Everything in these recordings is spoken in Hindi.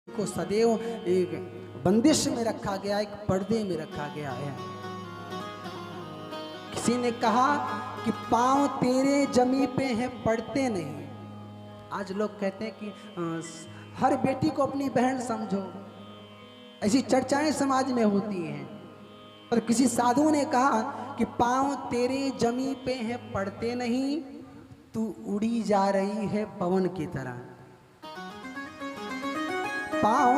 को सदैव एक बंदिश में रखा गया, एक पर्दे में रखा गया है। किसी ने कहा कि पांव तेरे जमी पे हैं पड़ते नहीं। आज लोग कहते हैं कि हर बेटी को अपनी बहन समझो, ऐसी चर्चाएं समाज में होती हैं। पर किसी साधु ने कहा कि पांव तेरे जमी पे हैं पड़ते नहीं, तू उड़ी जा रही है पवन की तरह। पांव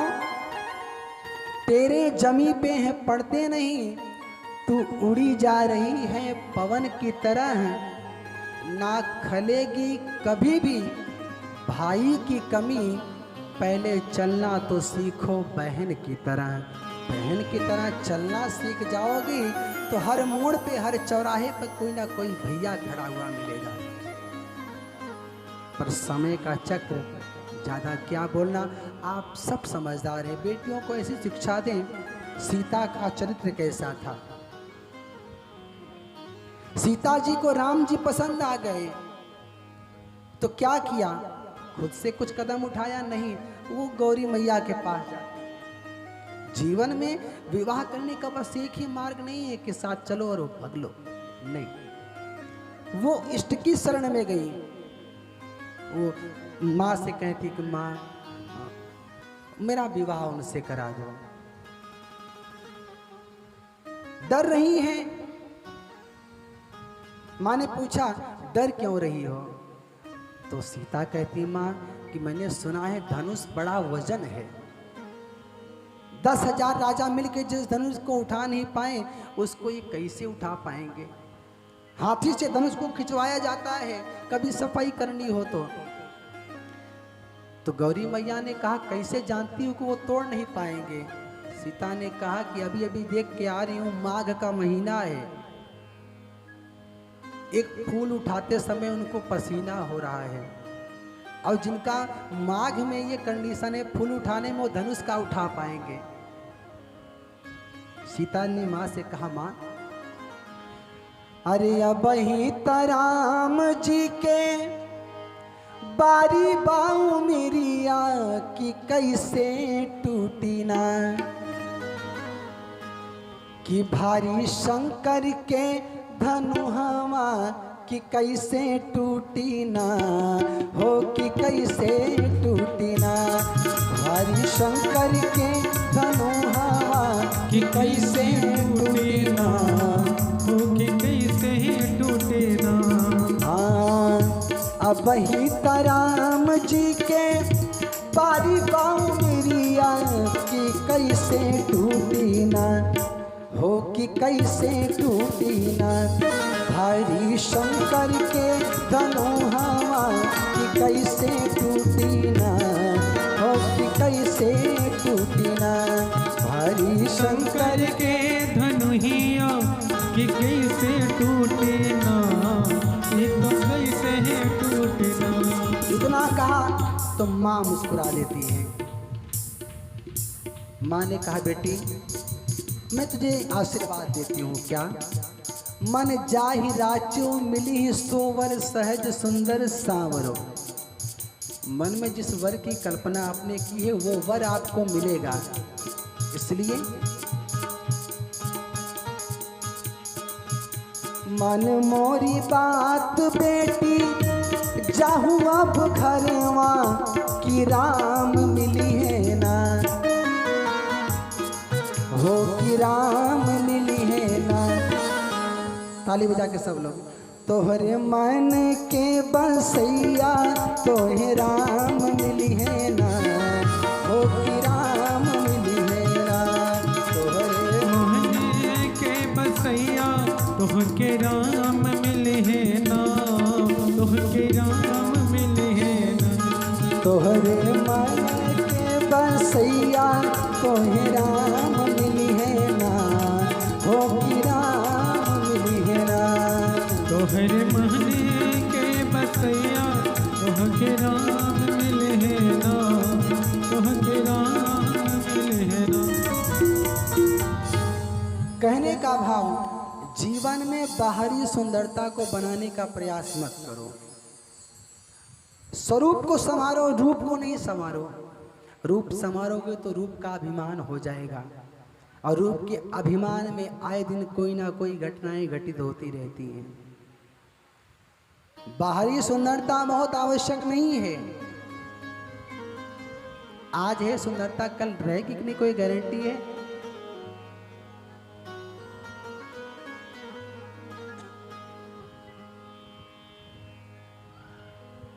तेरे जमी पे हैं पड़ते नहीं, तू उड़ी जा रही है पवन की तरह। ना खलेगी कभी भी भाई की कमी, पहले चलना तो सीखो बहन की तरह। बहन की तरह चलना सीख जाओगी तो हर मोड़ पे, हर चौराहे पर कोई ना कोई भैया खड़ा हुआ मिलेगा। पर समय का चक्र, ज़्यादा क्या बोलना, आप सब समझदार हैं। बेटियों को ऐसी शिक्षा दें। सीता का चरित्र कैसा था? सीता जी को राम जी पसंद आ गए तो क्या किया? खुद से कुछ कदम उठाया नहीं, वो गौरी मैया के पास जाते। जीवन में विवाह करने का बस एक ही मार्ग नहीं है कि साथ चलो और भग लो, नहीं। वो इष्ट की शरण में गई। वो माँ से कहती कि माँ मेरा विवाह उनसे करा दो। डर रही हैं। माँ ने पूछा डर क्यों रही हो? तो सीता कहती माँ कि मैंने सुना है धनुष बड़ा वजन है। 10,000 राजा मिलकर जिस धनुष को उठा नहीं पाए, उसको ये कैसे उठा पाएंगे? हाथी से धनुष को खिंचवाया जाता है, कभी सफाई करनी हो तो गौरी मैया ने कहा कैसे जानती हूँ कि वो तोड़ नहीं पाएंगे? सीता ने कहा कि अभी अभी देख के आ रही हूँ, माघ का महीना है, एक फूल उठाते समय उनको पसीना हो रहा है, और जिनका माघ में ये कंडीशन है फूल उठाने में, वो धनुष का उठा पाएंगे। सीता ने माँ से कहा माँ, अरे अब ही राम जी के बारी बाऊ मेरिया की कैसे टूटी ना, कि भारी शंकर के धनु हवा कि कैसे टूटी ना हो, कि कैसे टूटी ना। भारी शंकर के धनु हवा कि कैसे टूटी ना हो, कि कैसे टूटी ना। हाँ, अब ही राम जी के बारी बाऊ मेरिया कि कैसे टूटी ना हो, कि कैसे टूटी ना। भारी शंकर के धनु हवा कि कैसे टूटी ना हो, कि कैसे टूटी ना। भारी शंकर के धनु हिया कि कैसे टूटे ना, ये तो कैसे टूटे ना। इतना कहा तो माँ मुस्कुरा लेती है। माँ ने कहा बेटी मैं तुझे आशीर्वाद देती हूँ। क्या? मन जाहि राचो मिली सोवर सहज सुंदर सांवरो। मन में जिस वर की कल्पना आपने की है वो वर आपको मिलेगा। इसलिए मन मोरी बात बेटी जाहू अब घरवा कि राम मिली है ना हो, कि राम मिली है ना। ताली बजा के सब लोग। तोहरे मन के बसैया तोहे राम मिली है ना हो, कि राम मिली है ना। तोहरे मन के बसैया तोहके राम मिले है ना, तोहके राम मिले है ना। तोहरे मन के बसैया तोहे राम मिली है ना हो, कि राम मिली है ना। तोहरे मन के बसैया तोहके राम मिले है ना, तोहके राम मिले है ना। कहने का भाव, जीवन में बाहरी सुंदरता को बनाने का प्रयास मत करो। स्वरूप को संवारो, रूप को नहीं संवारो। रूप संवारोगे तो रूप का अभिमान हो जाएगा, और रूप के अभिमान में आए दिन कोई ना कोई घटनाएं घटित होती रहती हैं। बाहरी सुंदरता बहुत आवश्यक नहीं है। आज है सुंदरता, कल रहेगी कि नहीं कोई गारंटी है?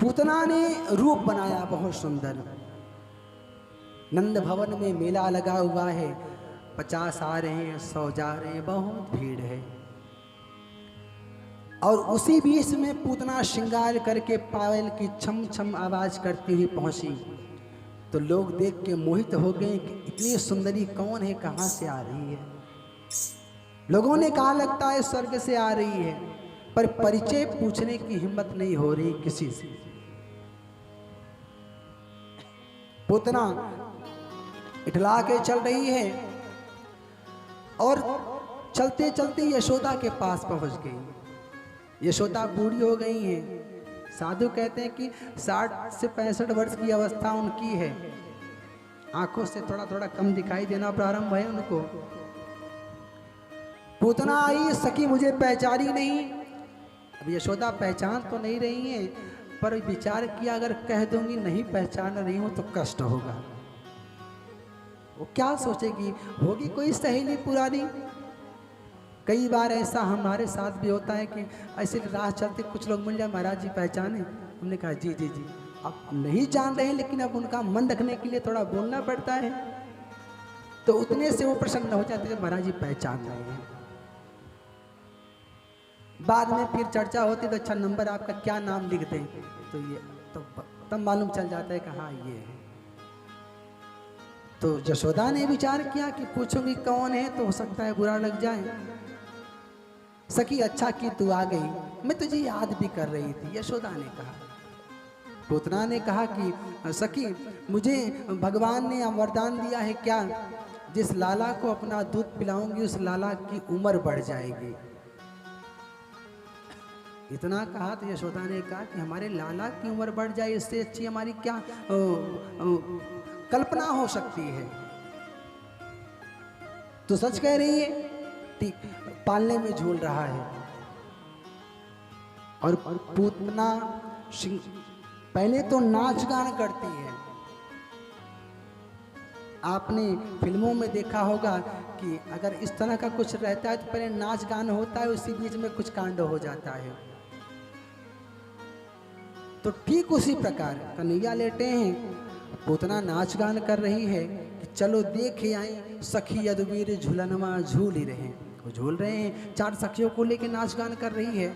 पूतना ने रूप बनाया बहुत सुंदर। नंद भवन में मेला लगा हुआ है, 50 आ रहे हैं, 100 जा रहे हैं, बहुत भीड़ है। और उसी बीच में पूतना श्रृंगार करके पायल की छम छम आवाज करती हुई पहुंची, तो लोग देख के मोहित हो गए कि इतनी सुंदरी कौन है, कहां से आ रही है। लोगों ने कहा लगता है स्वर्ग से आ रही है, पर परिचय पूछने की हिम्मत नहीं हो रही किसी से। पूतना इठला के चल रही है और चलते चलते यशोदा के पास पहुंच गई। यशोदा बूढ़ी हो गई हैं। साधु कहते हैं कि 60 से 65 वर्ष की अवस्था उनकी है। आंखों से थोड़ा थोड़ा कम दिखाई देना प्रारंभ है उनको। पूतना आई, सखी मुझे पहचानी नहीं। अब यशोदा पहचान तो नहीं रही है, पर विचार किया अगर कह दूंगी नहीं पहचान रही हूं तो कष्ट होगा। वो क्या सोचेगी, होगी कोई सहेली पुरानी। कई बार ऐसा हमारे साथ भी होता है कि ऐसे राह चलते कुछ लोग मिल जाए, महाराज जी पहचाने? हमने कहा जी जी जी। अब नहीं जान रहे हैं, लेकिन अब उनका मन रखने के लिए थोड़ा बोलना पड़ता है, तो उतने से वो प्रसन्न हो जाते हैं, महाराज जी पहचान रहे हैं। बाद में फिर चर्चा होती तो अच्छा नंबर आपका, क्या नाम लिख दें, तो ये तो तब मालूम चल जाता है कि हाँ ये है। तो यशोदा ने विचार किया कि पूछूंगी कौन है तो हो सकता है बुरा लग जाए। सखी अच्छा कि तू आ गई, मैं तुझे याद भी कर रही थी, यशोदा ने कहा। पूतना ने कहा कि सखी मुझे भगवान ने वरदान दिया है क्या, जिस लाला को अपना दूध पिलाऊंगी उस लाला की उम्र बढ़ जाएगी। इतना कहा तो यशोदा ने कहा कि हमारे लाला की उम्र बढ़ जाए, इससे अच्छी हमारी क्या कल्पना हो सकती है। तो सच कह रही है, पालने में झूल रहा है। और पूतना पहले तो नाच गान करती है। आपने फिल्मों में देखा होगा कि अगर इस तरह का कुछ रहता है तो पहले नाच गान होता है, उसी बीच में कुछ कांड हो जाता है। तो ठीक उसी प्रकार कन्हैया लेटे हैं, पूतना नाच गान कर रही है कि चलो देखे आई सखी यदुवीर झूलनवा झूल ही रहे। वो झूल रहे हैं, 4 सखियों को लेके नाच गान कर रही है।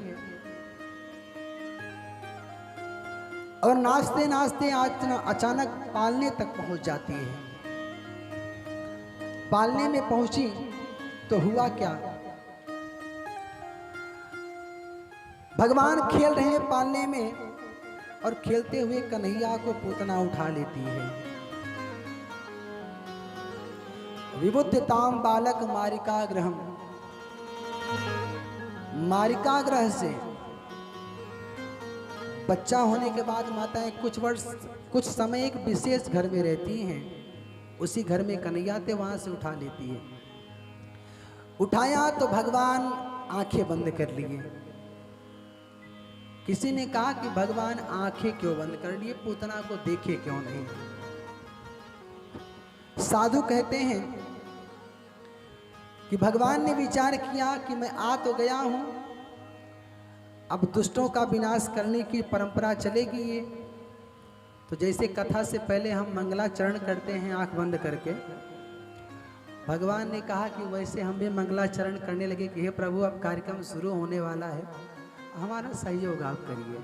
और नाचते नाचते अचानक पालने तक पहुंच जाती है। पालने में पहुंची तो हुआ क्या, भगवान खेल रहे हैं पालने में, और खेलते हुए कन्हैया को पूतना उठा लेती है। विबुद्धताम बालक मारिका ग्रहम, मारिका ग्रह से बच्चा होने के बाद माताएं कुछ समय एक विशेष घर में रहती हैं। उसी घर में कन्हैया थे, वहां से उठा लेती है। उठाया तो भगवान आंखें बंद कर लिए। किसी ने कहा कि भगवान आंखें क्यों बंद कर लिए, पूतना को देखे क्यों नहीं। साधु कहते हैं कि भगवान ने विचार किया कि मैं आ तो गया हूं, अब दुष्टों का विनाश करने की परंपरा चलेगी ये, तो जैसे कथा से पहले हम मंगलाचरण करते हैं आंख बंद करके, भगवान ने कहा कि वैसे हम भी मंगलाचरण करने लगे कि हे प्रभु अब कार्यक्रम शुरू होने वाला है, हमारा सहयोग आप करिए।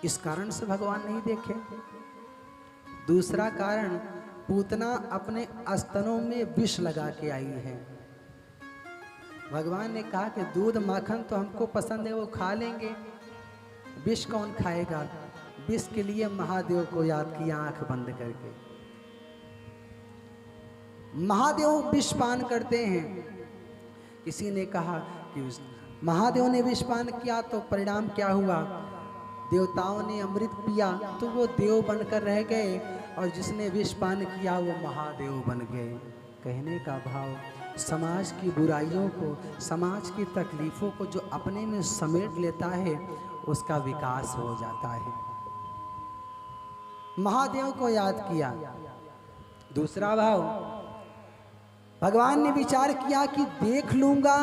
इस कारण से भगवान नहीं देखे। दूसरा कारण, पूतना अपने स्तनों में विष लगा के आई है। भगवान ने कहा कि दूध माखन तो हमको पसंद है, वो खा लेंगे, विष कौन खाएगा। विष के लिए महादेव को याद किया आंख बंद करके। महादेव विष पान करते हैं। किसी ने कहा कि महादेव ने विष पान किया तो परिणाम क्या हुआ, देवताओं ने अमृत पिया तो वो देव बनकर रह गए, और जिसने विष पान किया वो महादेव बन गए। कहने का भाव, समाज की बुराइयों को, समाज की तकलीफ़ों को जो अपने में समेट लेता है उसका विकास हो जाता है। महादेव को याद किया। दूसरा भाव, भगवान ने विचार किया कि देख लूंगा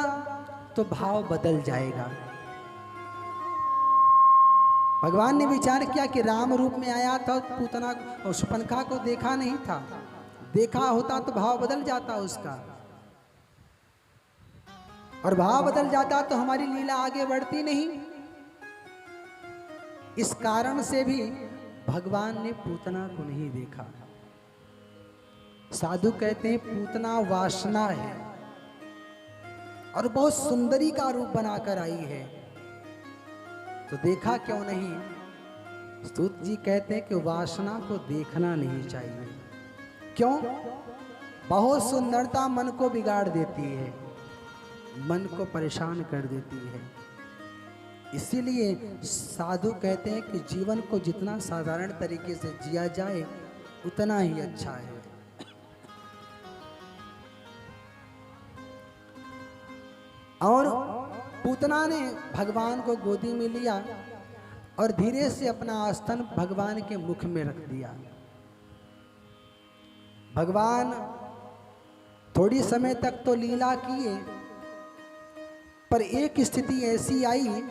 तो भाव बदल जाएगा। भगवान ने विचार किया कि राम रूप में आया था, पूतना और शूर्पणखा को देखा नहीं था, देखा होता तो भाव बदल जाता उसका, और भाव बदल जाता तो हमारी लीला आगे बढ़ती नहीं। इस कारण से भी भगवान ने पूतना को नहीं देखा। साधु कहते हैं पूतना वासना है और बहुत सुंदरी का रूप बनाकर आई है, तो देखा क्यों नहीं। सूत जी कहते हैं कि वासना को देखना नहीं चाहिए। क्यों? बहुत सुंदरता मन को बिगाड़ देती है, मन को परेशान कर देती है। इसीलिए साधु कहते हैं कि जीवन को जितना साधारण तरीके से जिया जाए उतना ही अच्छा है। और पूतना ने भगवान को गोदी में लिया और धीरे से अपना स्तन भगवान के मुख में रख दिया। भगवान थोड़ी समय तक तो लीला किए, पर एक स्थिति ऐसी आई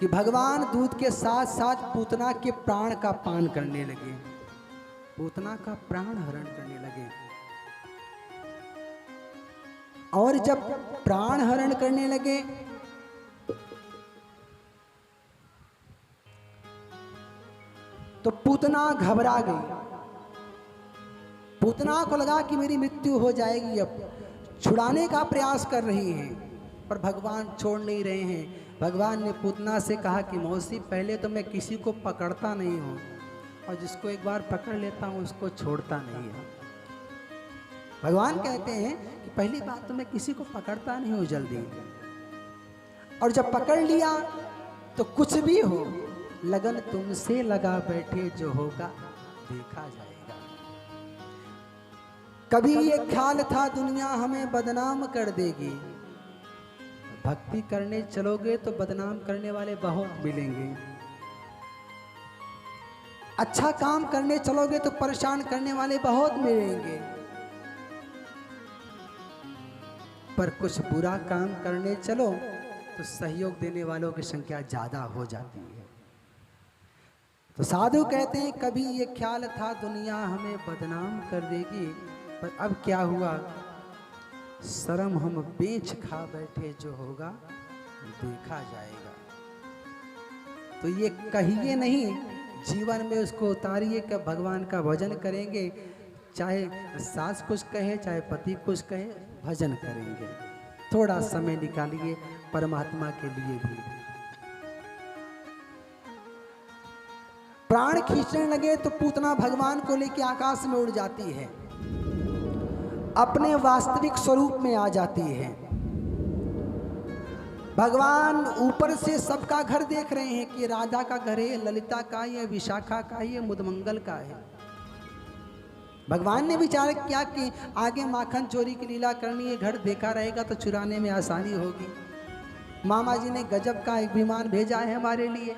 कि भगवान दूध के साथ साथ पूतना के प्राण का पान करने लगे, पूतना का प्राण हरण करने लगे। और जब प्राण हरण करने लगे तो पूतना घबरा गई। पूतना को लगा कि मेरी मृत्यु हो जाएगी, अब छुड़ाने का प्रयास कर रही हैं, पर भगवान छोड़ नहीं रहे हैं। भगवान ने पूतना से कहा कि मौसी, पहले तो मैं किसी को पकड़ता नहीं हूँ, और जिसको एक बार पकड़ लेता हूँ उसको छोड़ता नहीं है। भगवान कहते हैं कि पहली बात तो मैं किसी को पकड़ता नहीं हूँ जल्दी, और जब पकड़ लिया तो कुछ भी हो, लगन तुमसे लगा बैठे, जो होगा देखा जाएगा। कभी ये ख्याल था दुनिया हमें बदनाम कर देगी, भक्ति करने चलोगे तो बदनाम करने वाले बहुत मिलेंगे, अच्छा काम करने चलोगे तो परेशान करने वाले बहुत मिलेंगे, पर कुछ बुरा काम करने चलो तो सहयोग देने वालों की संख्या ज्यादा हो जाती है। तो साधु कहते हैं कभी ये ख्याल था दुनिया हमें बदनाम कर देगी, पर अब क्या हुआ, शर्म हम बेच खा बैठे, जो होगा देखा जाएगा। तो ये कहिए नहीं, जीवन में उसको उतारिए कि भगवान का भजन करेंगे, चाहे सास कुछ कहे चाहे पति कुछ कहे, भजन करेंगे। थोड़ा समय निकालिए परमात्मा के लिए भी। प्राण खींचने लगे तो पूतना भगवान को लेकर आकाश में उड़ जाती है, अपने वास्तविक स्वरूप में आ जाती है। भगवान ऊपर से सबका घर देख रहे हैं कि राधा का घर है, ललिता का है, विशाखा का है, मुदमंगल का है। भगवान ने विचार किया कि आगे माखन चोरी की लीला करनी है, घर देखा रहेगा तो चुराने में आसानी होगी। मामा जी ने गजब का एक विमान भेजा है हमारे लिए।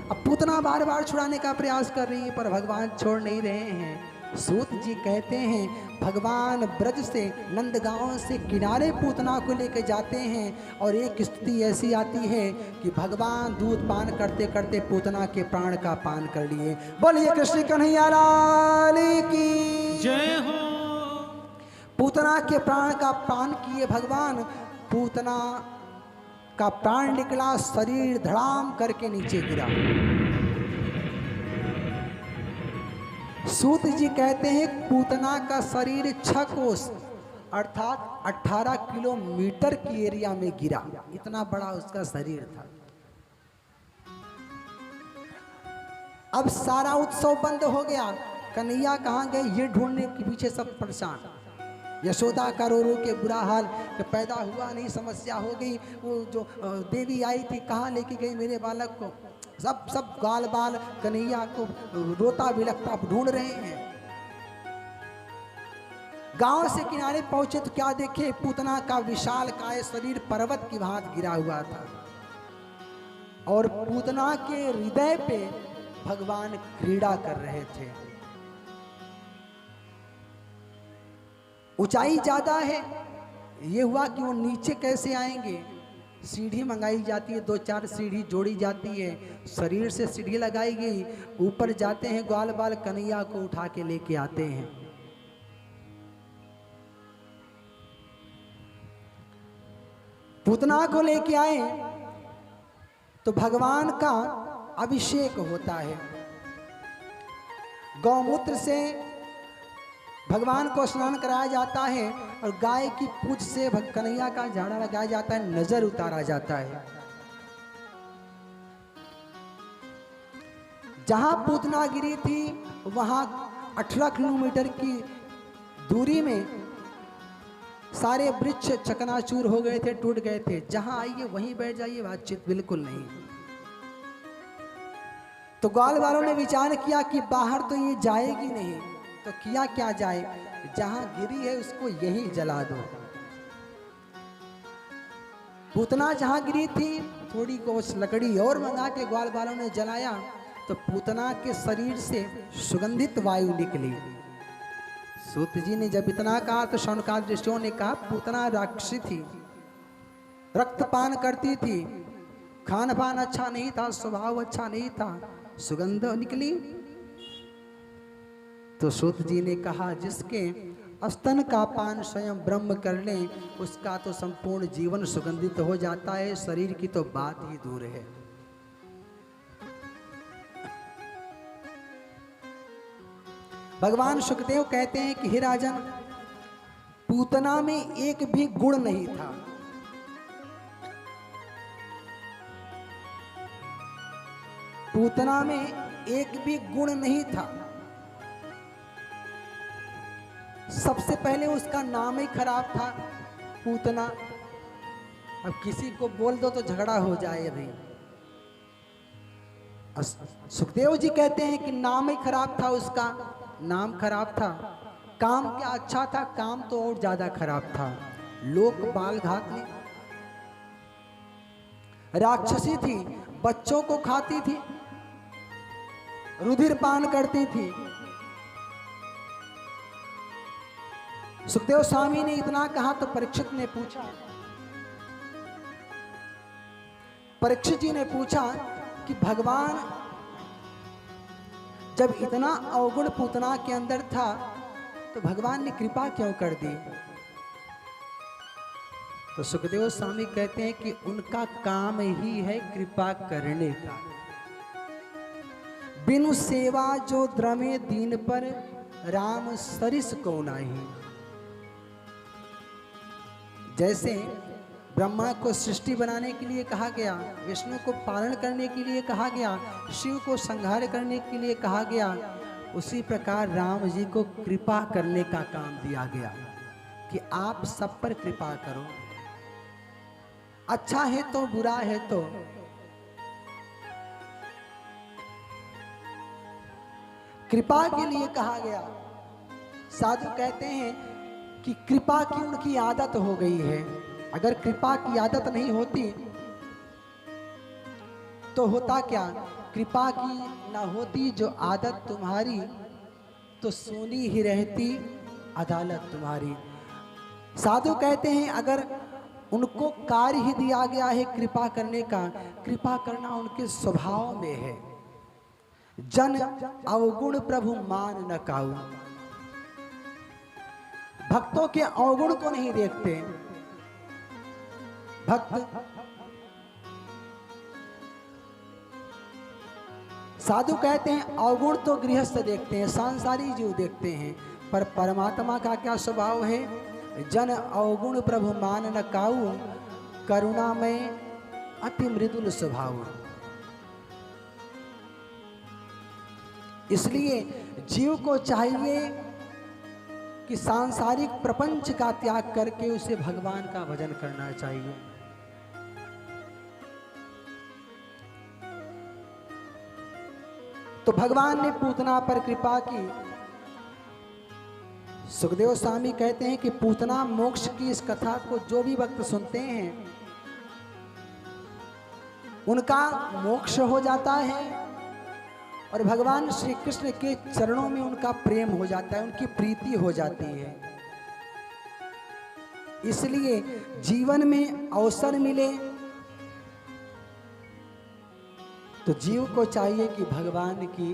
अब पूतना बार बार छुड़ाने का प्रयास कर रही है, पर भगवान छोड़ नहीं रहे हैं। सूत जी कहते हैं भगवान ब्रज से, नंदगांव से किनारे पूतना को लेकर जाते हैं, और एक स्थिति ऐसी आती है कि भगवान दूध पान करते करते पूतना के प्राण का पान कर लिए। बोलिए कृष्ण कन्हैया लाल की जय हो। पूतना के प्राण का पान किए भगवान, पूतना का प्राण निकला, शरीर धड़ाम करके नीचे गिरा। सूत जी कहते हैं पूतना का शरीर 6 कोस अर्थात 18 किलोमीटर की एरिया में गिरा, इतना बड़ा उसका शरीर था। अब सारा उत्सव बंद हो गया, कन्हैया कहाँ गए ये ढूंढने के पीछे सब परेशान। यशोदा का रो रो के बुरा हाल कि पैदा हुआ नहीं, समस्या हो गई, वो जो देवी आई थी कहाँ लेके गई मेरे बालक को। सब सब ग्वाल बाल कन्हैया को रोता बिलखता ढूंढ रहे हैं। गांव से किनारे पहुंचे तो क्या देखे, पूतना का विशाल काय शरीर पर्वत की भांति गिरा हुआ था और पूतना के हृदय पे भगवान क्रीड़ा कर रहे थे। ऊंचाई ज्यादा है, ये हुआ कि वो नीचे कैसे आएंगे। सीढ़ी मंगाई जाती है, 2-4 सीढ़ी जोड़ी जाती है, शरीर से सीढ़ी लगाई गई, ऊपर जाते हैं, ग्वाल बाल कन्हैया को उठा के लेके आते हैं। पूतना को लेके आए तो भगवान का अभिषेक होता है। गौमूत्र से भगवान को स्नान कराया जाता है और गाय की पूंछ से कन्हैया का झाड़ा लगाया जाता है, नजर उतारा जाता है। जहां पूतना गिरी थी वहां 18 किलोमीटर की दूरी में सारे वृक्ष चकनाचूर हो गए थे, टूट गए थे। जहां आइए वहीं बैठ जाइए, बातचीत बिल्कुल नहीं। तो ग्वाल वालों ने विचार किया कि बाहर तो ये जाएगी नहीं, तो किया क्या जाए, जहां गिरी है उसको यहीं जला दो। पूतना जहां गिरी थी थोड़ी को लकड़ी और मंगा के ग्वाल वालों ने जलाया तो पूतना के शरीर से सुगंधित वायु निकली। सूत जी ने जब इतना कहा तो शौनकादिक ऋषियों ने कहा पूतना राक्षसी थी, रक्तपान करती थी, खान पान अच्छा नहीं था, स्वभाव अच्छा नहीं था, सुगंध निकली। तो सूत जी ने कहा जिसके स्तन का पान स्वयं ब्रह्म कर ले उसका तो संपूर्ण जीवन सुगंधित हो जाता है, शरीर की तो बात ही दूर है। भगवान सुखदेव कहते हैं कि हे राजन, पूतना में एक भी गुण नहीं था। पूतना में एक भी गुण नहीं था। सबसे पहले उसका नाम ही खराब था, पूतना। अब किसी को बोल दो तो झगड़ा हो जाए। अभी सुखदेव जी कहते हैं कि नाम ही खराब था, उसका नाम खराब था। काम क्या अच्छा था, काम तो और ज्यादा खराब था। लोक बाल घातनी, राक्षसी थी, बच्चों को खाती थी, रुधिर पान करती थी। सुखदेव स्वामी ने इतना कहा तो परीक्षित ने पूछा, परीक्षित जी ने पूछा कि भगवान जब इतना अवगुण पूतना के अंदर था तो भगवान ने कृपा क्यों कर दी। तो सुखदेव स्वामी कहते हैं कि उनका काम ही है कृपा करने का। बिनु सेवा जो द्रमे दीन पर, राम सरिस को नाही। जैसे ब्रह्मा को सृष्टि बनाने के लिए कहा गया, विष्णु को पालन करने के लिए कहा गया, शिव को संहार करने के लिए कहा गया, उसी प्रकार राम जी को कृपा करने का काम दिया गया कि आप सब पर कृपा करो। अच्छा है तो बुरा है तो। कृपा के लिए कहा गया। साधु कहते हैं कि कृपा की उनकी आदत हो गई है। अगर कृपा की आदत नहीं होती तो होता क्या, कृपा की ना होती जो आदत तुम्हारी तो सोनी ही रहती अदालत तुम्हारी। साधु कहते हैं अगर उनको कार्य ही दिया गया है कृपा करने का, कृपा करना उनके स्वभाव में है। जन अवगुण प्रभु मान न काऊ। भक्तों के अवगुण को नहीं देखते। भक्त साधु कहते हैं अवगुण तो गृहस्थ देखते हैं, सांसारिक जीव देखते हैं, पर परमात्मा का क्या स्वभाव है। जन अवगुण प्रभु मान न काऊ, करुणामय अति मृदुल स्वभाव। इसलिए जीव को चाहिए कि सांसारिक प्रपंच का त्याग करके उसे भगवान का भजन करना चाहिए। तो भगवान ने पूतना पर कृपा की। सुखदेव स्वामी कहते हैं कि पूतना मोक्ष की इस कथा को जो भी भक्त सुनते हैं उनका मोक्ष हो जाता है और भगवान श्री कृष्ण के चरणों में उनका प्रेम हो जाता है, उनकी प्रीति हो जाती है। इसलिए जीवन में अवसर मिले तो जीव को चाहिए कि भगवान की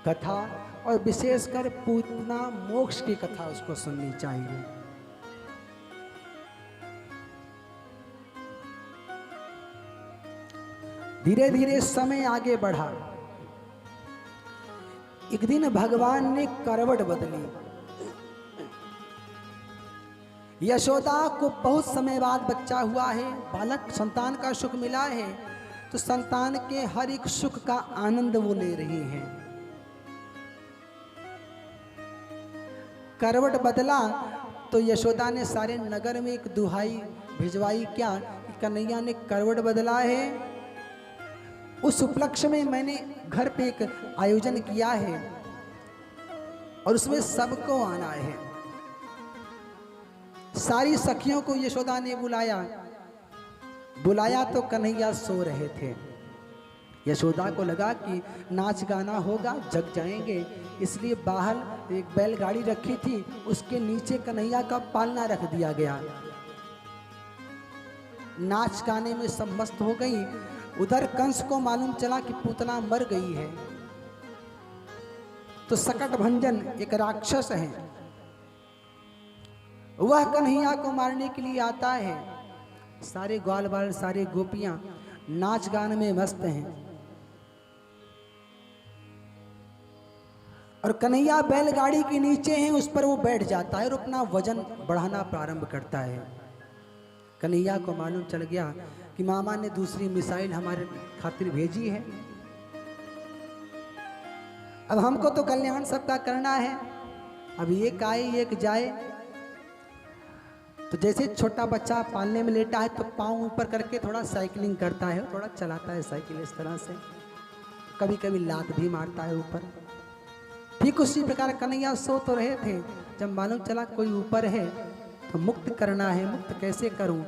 कथा और विशेषकर पूतना मोक्ष की कथा उसको सुननी चाहिए। धीरे धीरे समय आगे बढ़ा। एक दिन भगवान ने करवट बदली। यशोदा को बहुत समय बाद बच्चा हुआ है, बालक संतान का सुख मिला है, तो संतान के हर एक सुख का आनंद वो ले रही हैं। करवट बदला तो यशोदा ने सारे नगर में एक दुहाई भिजवाई, क्या कि कन्हैया ने करवट बदला है, उस उपलक्ष्य में मैंने घर पे एक आयोजन किया है और उसमें सबको आना है। सारी सखियों को यशोदा ने बुलाया तो कन्हैया सो रहे थे। यशोदा को लगा कि नाच गाना होगा, जग जाएंगे, इसलिए बाहर एक बैलगाड़ी रखी थी, उसके नीचे कन्हैया का पालना रख दिया गया। नाच गाने में सब मस्त हो गई। उधर कंस को मालूम चला कि पूतना मर गई है, तो सकट भंजन एक राक्षस है, वह कन्हैया को मारने के लिए आता है। सारे ग्वाल बाल सारे गोपियां नाच गान में मस्त हैं और कन्हैया बैलगाड़ी के नीचे हैं, उस पर वो बैठ जाता है और अपना वजन बढ़ाना प्रारंभ करता है। कन्हैया को मालूम चल गया कि मामा ने दूसरी मिसाइल हमारे खातिर भेजी है, अब हमको तो कल्याण सबका करना है, अब एक आए एक जाए। तो जैसे छोटा बच्चा पालने में लेटा है तो पाँव ऊपर करके थोड़ा साइकिलिंग करता है, थोड़ा चलाता है साइकिल इस तरह से, कभी कभी लात भी मारता है ऊपर। ठीक उसी प्रकार कन्हैया सो तो रहे थे, जब मालूम चला कोई ऊपर है तो मुक्त करना है। मुक्त कैसे करूं?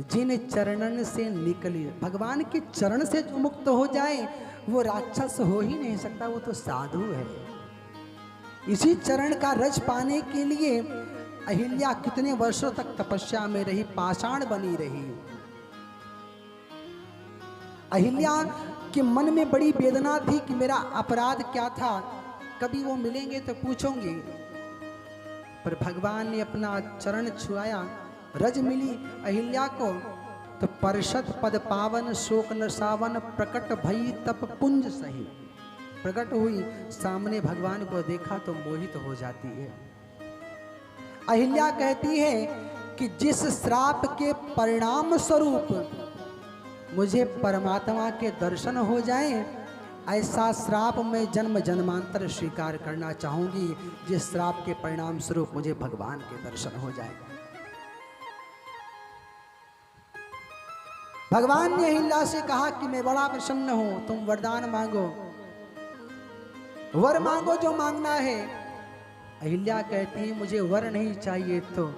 जिन चरणन से निकली, भगवान के चरण से जो मुक्त हो जाए वो राक्षस हो ही नहीं सकता, वो तो साधु है। इसी चरण का रज पाने के लिए अहिल्या कितने वर्षों तक तपस्या में रही, पाषाण बनी रही। अहिल्या के मन में बड़ी वेदना थी कि मेरा अपराध क्या था, कभी वो मिलेंगे तो पूछूंगी, पर भगवान ने अपना चरण छुआया, रज मिली अहिल्या को, तो परषद पद पावन शोक न सावन प्रकट भई तप पुंज सही। प्रकट हुई, सामने भगवान को देखा तो मोहित हो जाती है। अहिल्या कहती है कि जिस श्राप के परिणाम स्वरूप मुझे परमात्मा के दर्शन हो जाए, ऐसा श्राप मैं जन्म जन्मांतर स्वीकार करना चाहूंगी, जिस श्राप के परिणाम स्वरूप मुझे भगवान के दर्शन हो जाए। भगवान ने अहिल्या से कहा कि मैं बड़ा प्रसन्न हूं, तुम वरदान मांगो, वर मांगो जो मांगना है। अहिल्या कहती है मुझे वर नहीं चाहिए, तो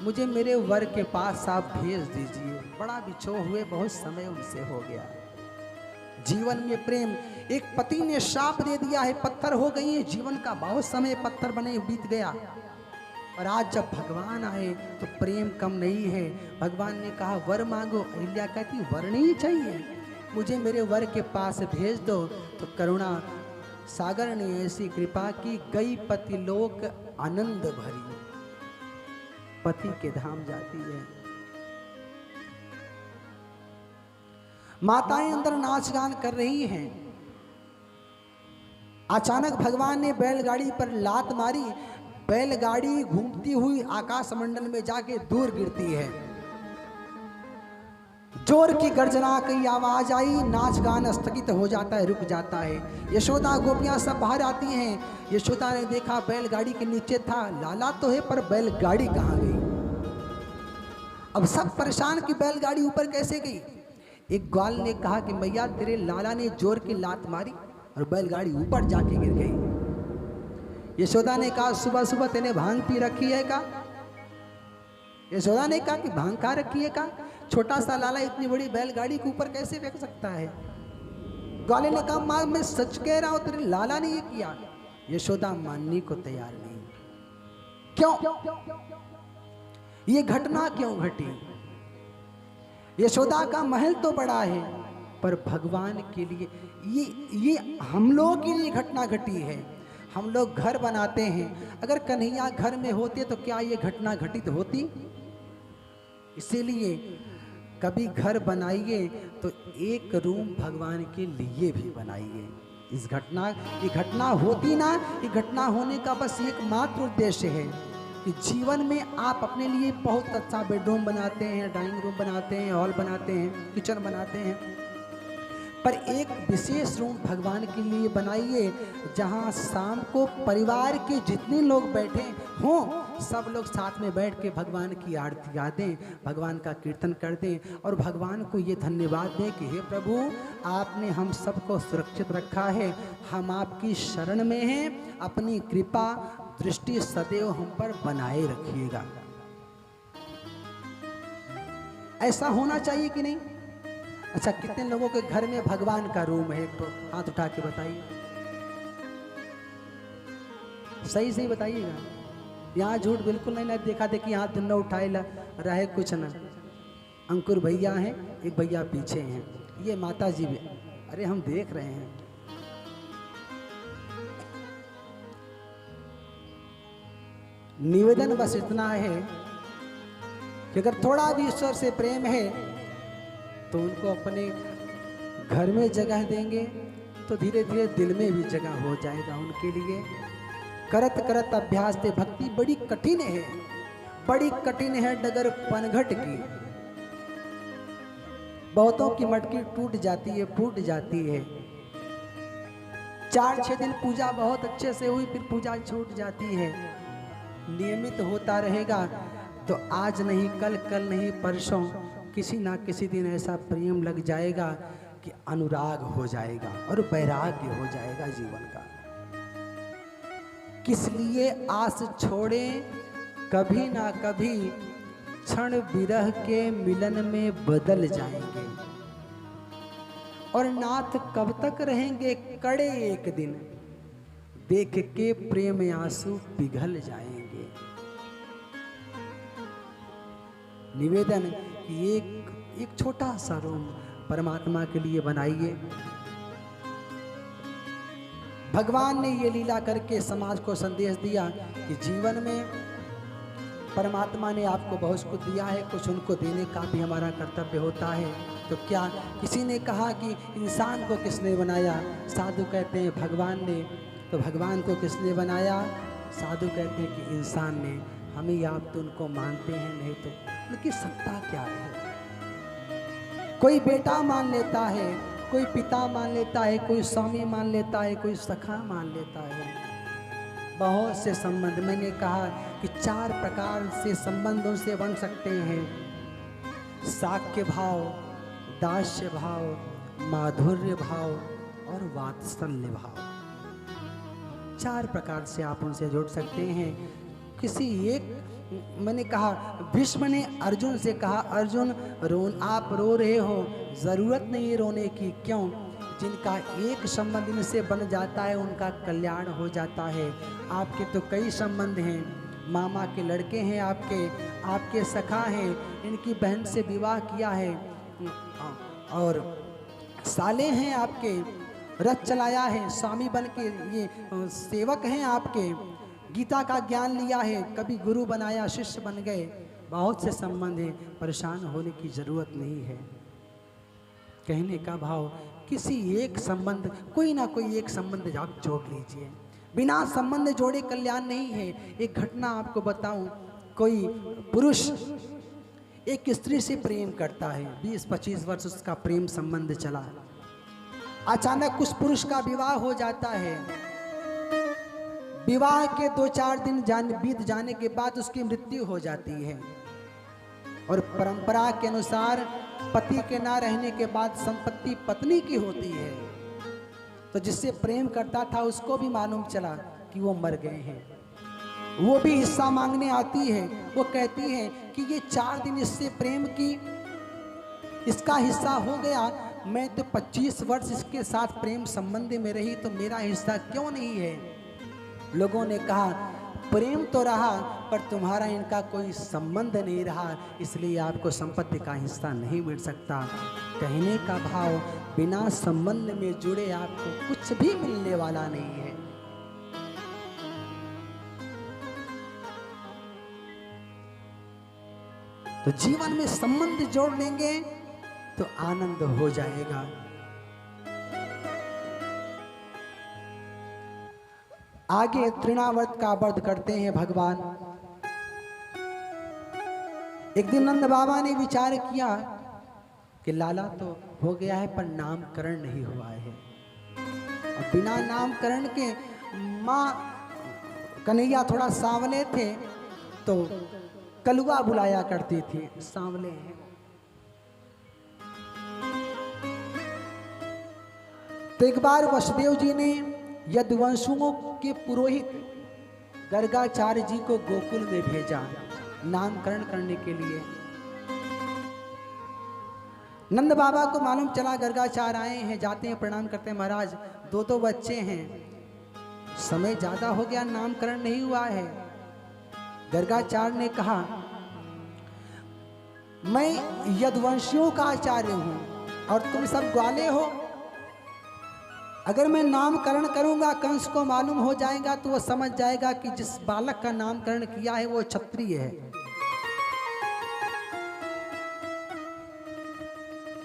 मुझे मेरे वर के पास आप भेज दीजिए, बड़ा बिछो हुए बहुत समय उनसे हो गया। जीवन में प्रेम, एक पति ने शाप दे दिया है, पत्थर हो गई है, जीवन का बहुत समय पत्थर बने बीत गया, और आज जब भगवान आए तो प्रेम कम नहीं है। भगवान ने कहा वर मांगो, अहिल्या कहती वर नहीं चाहिए, मुझे मेरे वर के पास भेज दो। तो करुणा सागर ने ऐसी कृपा की, गई पति लोक आनंद भरी, पति के धाम जाती है। माताएं अंदर नाच गान कर रही हैं। अचानक भगवान ने बैलगाड़ी पर लात मारी, बैलगाड़ी घूमती हुई आकाश मंडल में जाके दूर गिरती है। जोर की गर्जना की आवाज आई, नाच गान स्थगित हो जाता है, रुक जाता है। यशोदा गोपियां सब बाहर आती हैं। यशोदा ने देखा बैलगाड़ी के नीचे था, लाला तो है पर बैलगाड़ी कहाँ गई। अब सब परेशान कि बैलगाड़ी ऊपर कैसे गई। एक ग्वाल ने कहा कि मैया तेरे लाला ने जोर की लात मारी, और बैलगाड़ी ऊपर जाके गिर गई। यशोदा ने कहा सुबह सुबह तेने भांग पी रखी है का? यशोदा ने कहा कि भांग खा रखी है का? छोटा सा लाला इतनी बड़ी बैलगाड़ी के ऊपर कैसे फेंक सकता है? ग्वाले ने कहा मां मैं सच कह रहा हूं, तेरे लाला ने ये किया। यशोदा मानने को तैयार नहीं। क्यों? ये घटना क्यों घटी? यशोदा का महल तो बड़ा है, पर भगवान के लिए ये हम लोगों के लिए घटना घटी है। हम लोग घर बनाते हैं, अगर कन्हैया घर में होते तो क्या ये घटना घटित होती? इसीलिए कभी घर बनाइए तो एक रूम भगवान के लिए भी बनाइए। ये घटना होती ना, ये घटना होने का बस एकमात्र उद्देश्य है कि जीवन में आप अपने लिए बहुत अच्छा बेडरूम बनाते हैं, डाइनिंग रूम बनाते हैं, हॉल बनाते हैं, किचन बनाते हैं, पर एक विशेष रूम भगवान के लिए बनाइए जहां शाम को परिवार के जितने लोग बैठे हों सब लोग साथ में बैठ के भगवान की आरती गा दें, भगवान का कीर्तन कर दें और भगवान को ये धन्यवाद दें कि हे प्रभु आपने हम सबको सुरक्षित रखा है, हम आपकी शरण में हैं, अपनी कृपा दृष्टि सदैव हम पर बनाए रखिएगा। ऐसा होना चाहिए कि नहीं? अच्छा, कितने लोगों के घर में भगवान का रूम है? तो हाथ उठा के बताइए, सही सही बताइएगा। यहाँ झूठ बिल्कुल नहीं, देखा देखी हाथ न उठाए रहे कुछ ना। अंकुर भैया हैं, एक भैया पीछे हैं, ये माता जी भी, अरे हम देख रहे हैं। निवेदन बस इतना है कि अगर थोड़ा भी ईश्वर से प्रेम है तो उनको अपने घर में जगह देंगे तो धीरे धीरे दिल में भी जगह हो जाएगा उनके लिए। करत करत अभ्यास से भक्ति बड़ी कठिन है, बड़ी कठिन है डगर पनघट की। बहुतों की मटकी टूट जाती है, फूट जाती है। 4-6 दिन पूजा बहुत अच्छे से हुई, फिर पूजा छूट जाती है। नियमित होता रहेगा तो आज नहीं कल, कल नहीं परसों, किसी ना किसी दिन ऐसा प्रेम लग जाएगा कि अनुराग हो जाएगा और वैराग्य हो जाएगा जीवन का। किस लिए आस छोड़ें, कभी ना कभी क्षण विरह के मिलन में बदल जाएंगे। और नाथ कब तक रहेंगे कड़े, एक दिन देख के प्रेम आंसू पिघल जाएंगे। निवेदन कि एक छोटा सा रूम परमात्मा के लिए बनाइए। भगवान ने ये लीला करके समाज को संदेश दिया कि जीवन में परमात्मा ने आपको बहुत कुछ दिया है, कुछ उनको देने का भी हमारा कर्तव्य होता है। तो क्या किसी ने कहा कि इंसान को किसने बनाया? साधु कहते हैं भगवान ने। तो भगवान को किसने बनाया? साधु कहते हैं कि इंसान ने। हमें आप तो उनको मानते हैं नहीं तो उनकी सत्ता क्या है? कोई बेटा मान लेता है, कोई पिता मान लेता है, कोई स्वामी मान लेता है, कोई सखा मान लेता है। बहुत से संबंध, मैंने कहा कि 4 प्रकार से संबंधों से बन सकते हैं। साक्य भाव, दास्य भाव, माधुर्य भाव और वात्सल्य भाव। 4 प्रकार से आप उनसे जोड़ सकते हैं। किसी एक, मैंने कहा भीष्म ने अर्जुन से कहा, अर्जुन आप रो रहे हो, जरूरत नहीं है रोने की। क्यों? जिनका एक संबंध इनसे बन जाता है उनका कल्याण हो जाता है। आपके तो कई संबंध हैं, मामा के लड़के हैं, आपके सखा हैं, इनकी बहन से विवाह किया है, और साले हैं आपके, रथ चलाया है, स्वामी बन के ये सेवक हैं आपके, गीता का ज्ञान लिया है, कभी गुरु बनाया, शिष्य बन गए। बहुत से संबंध हैं, परेशान होने की जरूरत नहीं है। कहने का भाव, किसी एक संबंध, कोई ना कोई एक संबंध आप जोड़ लीजिए। बिना संबंध जोड़े कल्याण नहीं है। एक घटना आपको बताऊं, कोई पुरुष एक स्त्री से प्रेम करता है, 20-25 वर्ष उसका प्रेम संबंध चला। अचानक उस पुरुष का विवाह हो जाता है। विवाह के 2-4 दिन बीत जाने के बाद उसकी मृत्यु हो जाती है। और परंपरा के अनुसार पति के ना रहने के बाद संपत्ति पत्नी की होती है। तो जिससे प्रेम करता था उसको भी मालूम चला कि वो मर गए हैं। वो भी हिस्सा मांगने आती है। वो कहती है कि ये 4 दिन इससे प्रेम की, इसका हिस्सा हो गया, मैं तो 25 वर्ष इसके साथ प्रेम संबंध में रही, तो मेरा हिस्सा क्यों नहीं है? लोगों ने कहा प्रेम तो रहा पर तुम्हारा इनका कोई संबंध नहीं रहा, इसलिए आपको संपत्ति का हिस्सा नहीं मिल सकता। कहने का भाव, बिना संबंध में जुड़े आपको कुछ भी मिलने वाला नहीं है। तो जीवन में संबंध जोड़ लेंगे तो आनंद हो जाएगा। आगे तृणावर्त का व्रत करते हैं भगवान। एक दिन नंद बाबा ने विचार किया कि लाला तो हो गया है पर नामकरण नहीं हुआ है। और बिना नामकरण के माँ कन्हैया थोड़ा सांवले थे तो कलुआ बुलाया करती थी, सांवले हैं। तो एक बार वसुदेव जी ने यदुवंशुओं के पुरोहित गर्गाचार्य जी को गोकुल में भेजा नामकरण करने के लिए। नंद बाबा को मालूम चला गर्गाचार्य आए हैं, जाते हैं प्रणाम करते हैं, महाराज 2 बच्चे हैं, समय ज्यादा हो गया, नामकरण नहीं हुआ है। गर्गाचार्य ने कहा मैं यदुवंशियों का आचार्य हूं और तुम सब ग्वाले हो, अगर मैं नामकरण करूंगा कंस को मालूम हो जाएगा तो वो समझ जाएगा कि जिस बालक का नामकरण किया है वो क्षत्रिय है।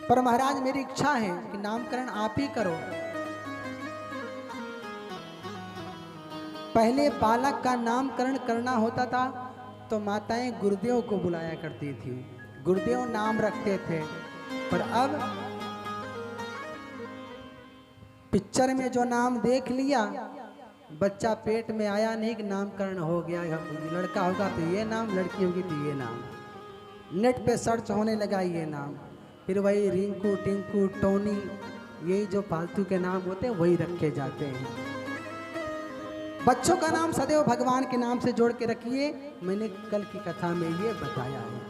पर महाराज मेरी इच्छा है कि नामकरण आप ही करो। पहले बालक का नामकरण करना होता था तो माताएं गुरुदेव को बुलाया करती थी, गुरुदेव नाम रखते थे। पर अब पिक्चर में जो नाम देख लिया, बच्चा पेट में आया नहीं कि नामकरण हो गया, लड़का होगा तो ये नाम, लड़की होगी तो ये नाम, नेट पे सर्च होने लगा ये नाम, फिर वही रिंकू टिंकू टोनी, यही जो फालतू के नाम होते हैं वही रखे जाते हैं। बच्चों का नाम सदैव भगवान के नाम से जोड़ के रखिए, मैंने कल की कथा में ये बताया है।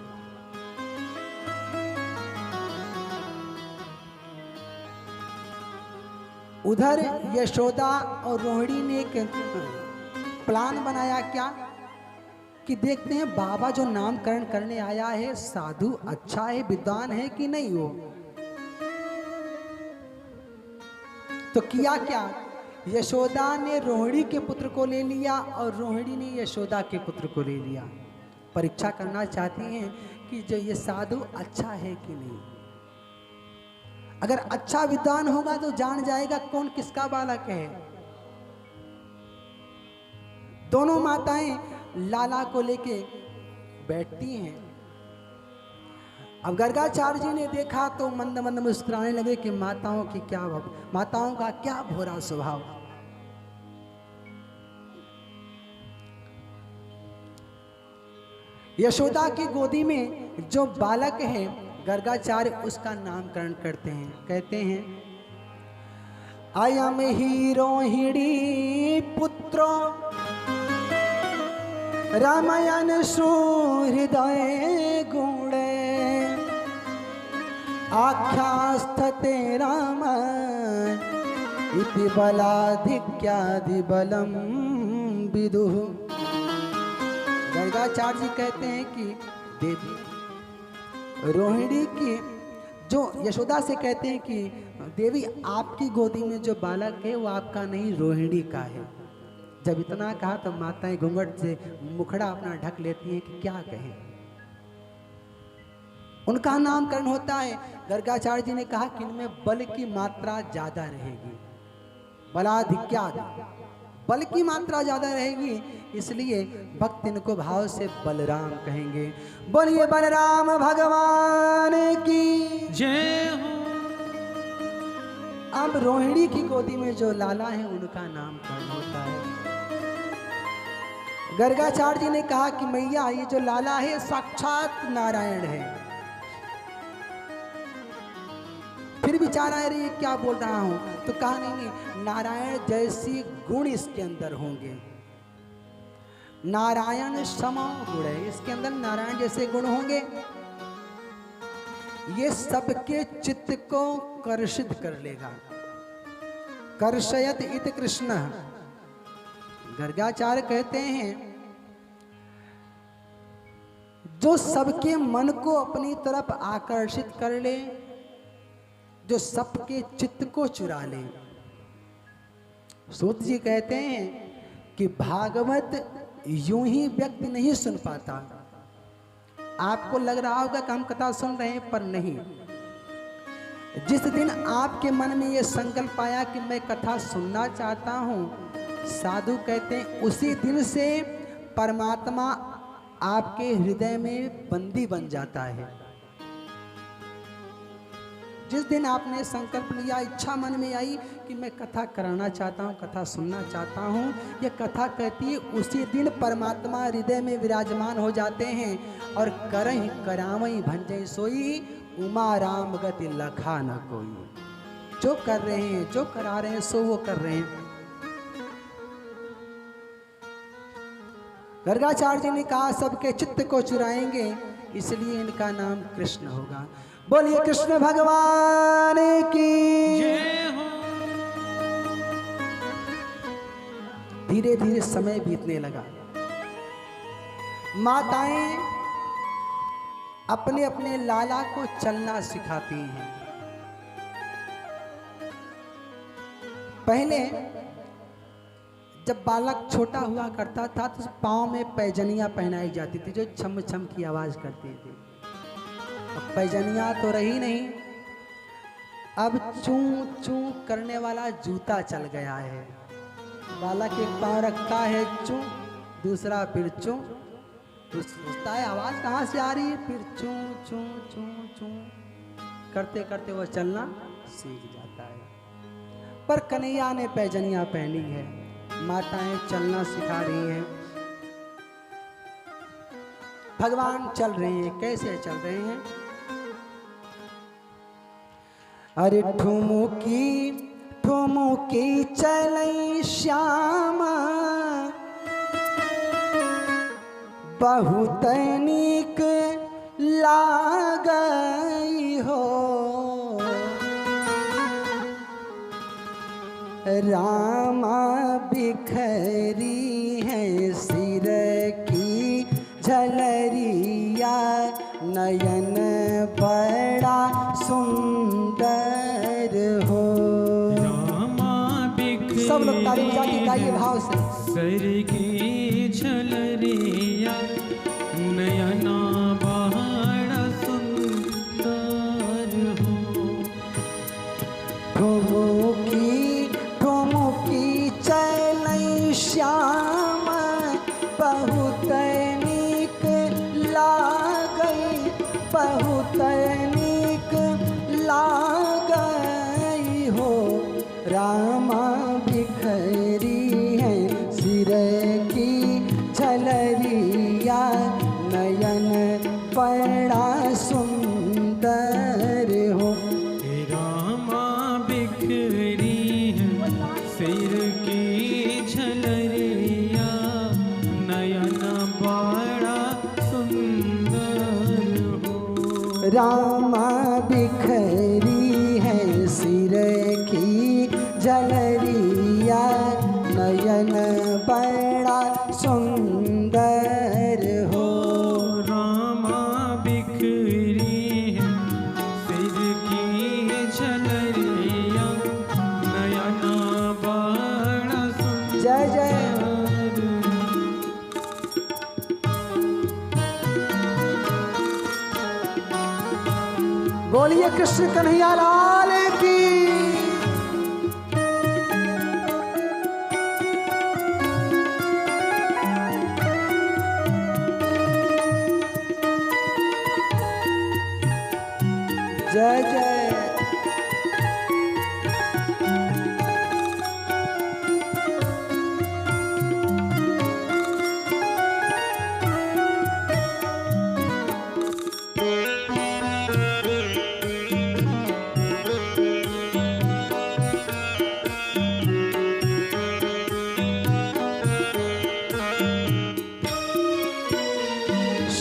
उधर यशोदा और रोहिणी ने एक प्लान बनाया क्या कि देखते हैं बाबा जो नामकरण करने आया है साधु अच्छा है, विद्वान है कि नहीं हो। तो किया क्या, यशोदा ने रोहिणी के पुत्र को ले लिया और रोहिणी ने यशोदा के पुत्र को ले लिया। परीक्षा करना चाहती हैं कि जो ये साधु अच्छा है कि नहीं। अगर अच्छा विद्वान होगा तो जान जाएगा कौन किसका बालक है। दोनों माताएं लाला को लेके बैठती हैं। अब गर्गाचार्य जी ने देखा तो मंद मंद मुस्कुराने लगे कि माताओं का क्या भोरा स्वभाव। यशोदा की गोदी में जो बालक है गर्गाचार्य उसका नामकरण करते हैं, कहते हैं अयम ही रोहिणी पुत्रो रामायण सुहृदय गुणे आख्यास्थते राम इति बलाधिक्यादि बलम विदुः। गर्गाचार्य जी कहते हैं कि देवी रोहिणी की जो यशोदा से कहते हैं कि देवी आपकी गोदी में जो बालक है वो आपका नहीं रोहिणी का है। जब इतना कहा तो माताएं घूंघट से मुखड़ा अपना ढक लेती हैं कि क्या कहें। उनका नामकरण होता है। गर्गाचार्य जी ने कहा कि इनमें बल की मात्रा ज्यादा रहेगी, बलाधिक्यादि, बल की मात्रा ज्यादा रहेगी, इसलिए भक्त इनको भाव से बलराम कहेंगे। बोलिए बलराम भगवान की जय हो। अब रोहिणी की गोदी में जो लाला है उनका नामकरण होता है। गर्गाचार्य जी ने कहा कि मैया ये जो लाला है साक्षात नारायण है। फिर भी विचार आया, अरे ये क्या बोल रहा हूं, तो कहा नहीं, नारायण जैसी गुण इसके अंदर होंगे, नारायण समा गुण है इसके अंदर, नारायण जैसे गुण होंगे, ये सबके चित्त को कर्षित कर लेगा। कर्षयत इत कृष्ण, गर्गाचार्य कहते हैं जो सबके मन को अपनी तरफ आकर्षित कर ले, जो सबके चित्त को चुरा ले। सूत जी कहते हैं कि भागवत यूं ही व्यक्ति नहीं सुन पाता। आपको लग रहा होगा कि हम कथा सुन रहे हैं, पर नहीं। जिस दिन आपके मन में यह संकल्प आया कि मैं कथा सुनना चाहता हूं, साधु कहते हैं उसी दिन से परमात्मा आपके हृदय में बंदी बन जाता है। जिस दिन आपने संकल्प लिया, इच्छा मन में आई कि मैं कथा कराना चाहता हूँ, कथा सुनना चाहता हूँ, यह कथा कहती है उसी दिन परमात्मा हृदय में विराजमान हो जाते हैं। और करहि करावई भंजई सोई, उमा राम गति लखा न कोई। जो कर रहे हैं, जो करा रहे हैं, सो वो कर रहे हैं। गर्गाचार्य जी ने कहा सबके चित्त को चुराएंगे, इसलिए इनका नाम कृष्ण होगा। बोलिए कृष्ण भगवान की। धीरे धीरे समय बीतने लगा। माताएं अपने अपने लाला को चलना सिखाती हैं। पहले जब बालक छोटा हुआ करता था तो पाँव में पैजनियां पहनाई जाती थी जो छम छम की आवाज करती थी। अब पैजनियां तो रही नहीं, अब चूं चूं करने वाला जूता चल गया है। बालक एक पाँव रखता है चूं, दूसरा फिर चूं, तो सोचता है आवाज कहाँ से आ रही है, फिर चूं चूं चूं चूं करते करते वह चलना सीख जाता है। पर कन्हैया ने पैजनियां पहनी है, माताएं चलना सिखा रही हैं। भगवान चल रहे हैं, कैसे चल रहे हैं? अरे ठुमुकी ठुमुकी चलई श्यामा, बहुत नीक लागई हो। रामा बिखरी है सिर की झलरिया, नयन बड़ा सुंदर हो। रामा बिखरी सब लोग ताली बजा के गाइए भाव से। सर की झलरिया, नयना बड़ा सुंदर हो। ठुमुकी ठुमुकी चलई श्याम, बहुत नीक लागई, बहुत नीक लागई हो। रामा बिखरी है सिर की झलरिया, नयन बड़ा सुंदर हो। रामा बिखरी है सिर की झलरिया, नयन बड़ा सुंदर हो। रामा बिखरी है सिर की झलरिया, नयन बड़ा सुंदर हो। रामा बिखरी है सिर की झलरिया, नयन बड़ा सुंदर। जय जय। बोलिए कृष्ण कन्हैया लाल की। जय जय।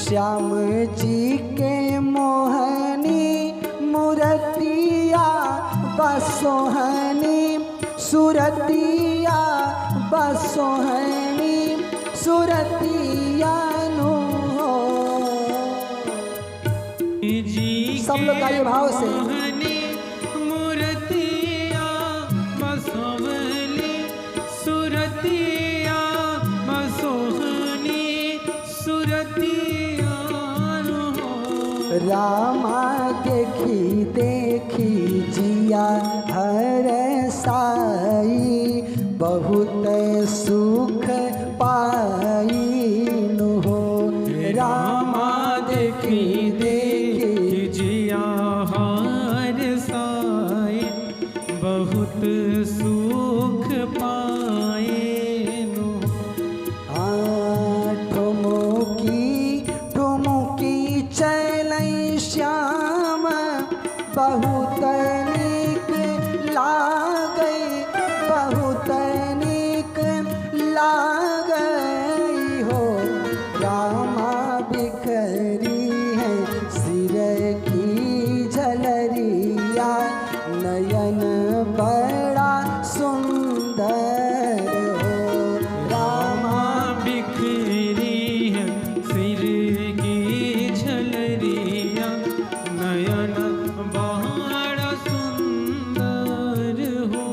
श्याम जी के मोहनी मूर्तिया बसोहनी सुरतिया बसोहनी सुरतिया नु हो। सब लोग गाइए भाव से। मूर्तिया बसोहनी सुरतिया बसोहनी सुरतिया हो। रामा देखी देखी जिया हर साई बहुत सुख पाई नु हो। रामा देखी देखी जिया हार साई बहुत सुख पाए नु। ठुमुकी चलै श्याम बहुत नीक लागै बहुत नीक लागै हो। रामा बिखरी है सिर की झलरिया नयन बड़ा सुंदर हो। रामा बिखरी है सिर की झलरिया नयन बड़ा सुंदर हो।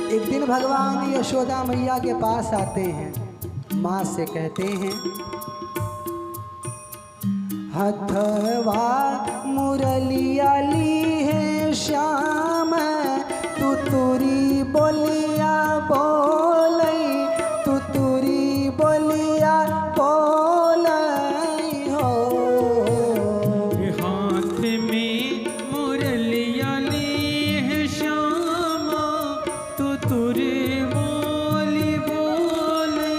एक दिन भगवान यशोदा मैया के पास आते हैं, माँ से कहते हैं हथवा मुरलिया ली है श्याम तू तुरी बोलिया बोलई तू तुरी बोलिया बोलई हो। हाथ में मुरलिया ली है श्यामा तो तुर बोली बोले